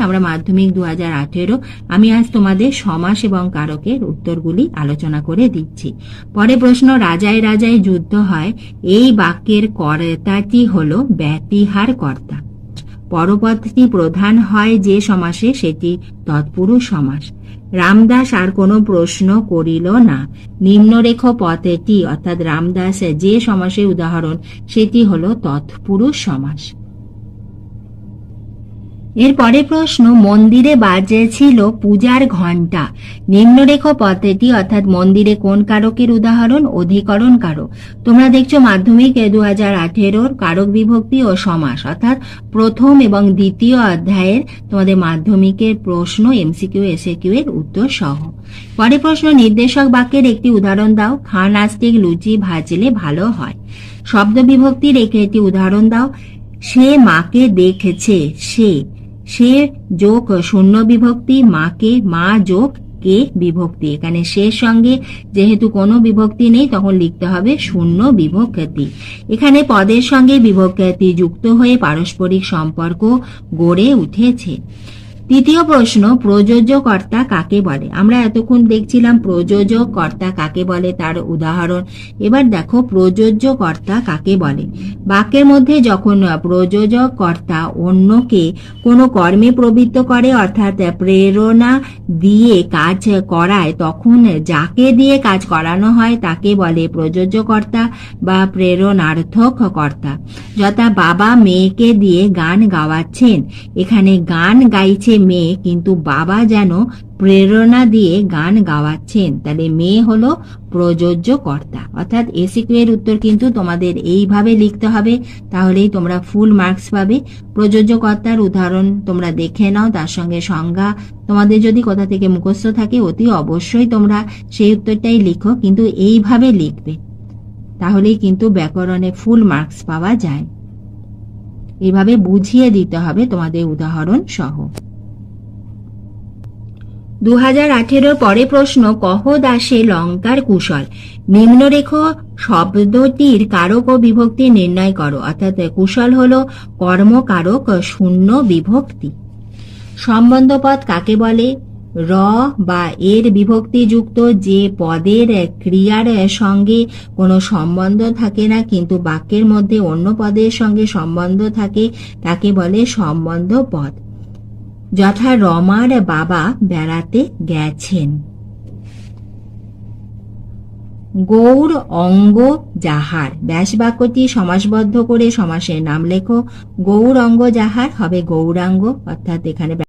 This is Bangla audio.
আমরা মাধ্যমিক 2018 আমি আজ তোমাদের সমাস এবং কারকের উত্তরগুলি আলোচনা করে দিচ্ছি। পরে প্রশ্ন, রাজায় রাজায় যুদ্ধ হয়, এই বাক্যের কর্তাটি হলো ব্যতিহার কর্তা। পরপদটি প্রধান হয় যে সমাসে সেটি তৎপুরুষ সমাস। রামদাস আর কোনো প্রশ্ন করিল না। নিম্নরেখ পথটি অর্থাৎ রামদাস যে সমাসের উদাহরণ সেটি হলো তৎপুরুষ সমাস। এরপরে প্রশ্ন, মন্দিরে বাজেছিল পূজার ঘণ্টা। নিম্নরেখ পদ্ধতি অর্থাৎ মন্দিরে কোন কারকের উদাহরণ? অধিকরণ কারক। তোমরা দেখছো মাধ্যমিক 2018 কারক বিভক্তি ও সমাস অর্থাৎ প্রথম এবং দ্বিতীয় অধ্যায়ের তোমাদের মাধ্যমিকের প্রশ্ন এমসিকিউ এসএকিউ এর উত্তর সহ। পরে প্রশ্ন, নির্দেশক বাক্যের একটি উদাহরণ দাও। খান আস্তিক লুচি ভাজলে ভালো হয়। শব্দ বিভক্তির একটি উদাহরণ দাও। সে মাকে দেখেছে। সে যোগ শূন্য বিভক্তি, মাকে মা যোগ কে বিভক্তি। এখানে শেষ সঙ্গে যেহেতু কোনো বিভক্তি নেই তখন লিখতে হবে শূন্য বিভক্তি। এখানে পদের সঙ্গে বিভক্তি যুক্ত হয়ে পারস্পরিক সম্পর্ক গড়ে উঠেছে। তৃতীয় প্রশ্ন, প্রযোজ্য কর্তা কাকে বলে? আমরা এতক্ষণ দেখছিলাম প্রযোজক কর্তা কাকে বলে তার উদাহরণ। এবার দেখো প্রযোজ্য কর্তা কাকে বলে। বাক্যের মধ্যে যখন প্রযোজক কর্তা অন্যকে কোনো কর্মে প্রবৃত্ত করে অর্থাৎ প্রেরণা দিয়ে কাজ করায় তখন যাকে দিয়ে কাজ করানো হয় তাকে বলে প্রযোজ্য কর্তা বা প্রেরণার্থক কর্তা। যথা বাবা মেয়েকে দিয়ে গান গাওয়াচ্ছেন। এখানে গান গাইছে মেয়ে কিন্তু বাবা যেন প্রেরণা দিয়ে গান গাওয়াচ্ছেন, তাহলে মেয়ে হলো প্রযোজ্য কর্তা। অর্থাৎ এসিকিউ এর উত্তর কিন্তু তোমাদের এইভাবে লিখতে হবে, তাহলেই তোমরা ফুল মার্কস পাবে। প্রযোজ্য কর্তার উদাহরণ তোমরা দেখে নাও, তার সঙ্গে সংজ্ঞা তোমাদের যদি কোথা থেকে মুখস্থ থাকে অতি অবশ্যই তোমরা সেই উত্তরটাই লিখো, কিন্তু এইভাবে লিখবে, তাহলেই কিন্তু ব্যাকরণে ফুল মার্কস পাওয়া যায়। এইভাবে বুঝিয়ে দিতে হবে তোমাদের উদাহরণ সহ। 2018 পরে প্রশ্ন, কহ দাসে লঙ্কার কুশল। নিম্নরেখ শব্দটির কারক ও বিভক্তি নির্ণয় করো। অর্থাৎ কুশল হলো কর্মকারক শূন্য বিভক্তি। সম্বন্ধ পদ কাকে বলে? র বা এর বিভক্তি যুক্ত যে পদের ক্রিয়ার সঙ্গে কোনো সম্বন্ধ থাকে না কিন্তু বাক্যের মধ্যে অন্য পদের সঙ্গে সম্বন্ধ থাকে তাকে বলে সম্বন্ধ পদ। যথা রমার বাবা বেড়াতে গেছেন। গৌর অঙ্গ যাহার। ব্যাস বাক্যটি সমাসবদ্ধ করে সমাসের নাম লেখো। গৌর অঙ্গ যাহার হবে গৌরাঙ্গ, অর্থাৎ এখানে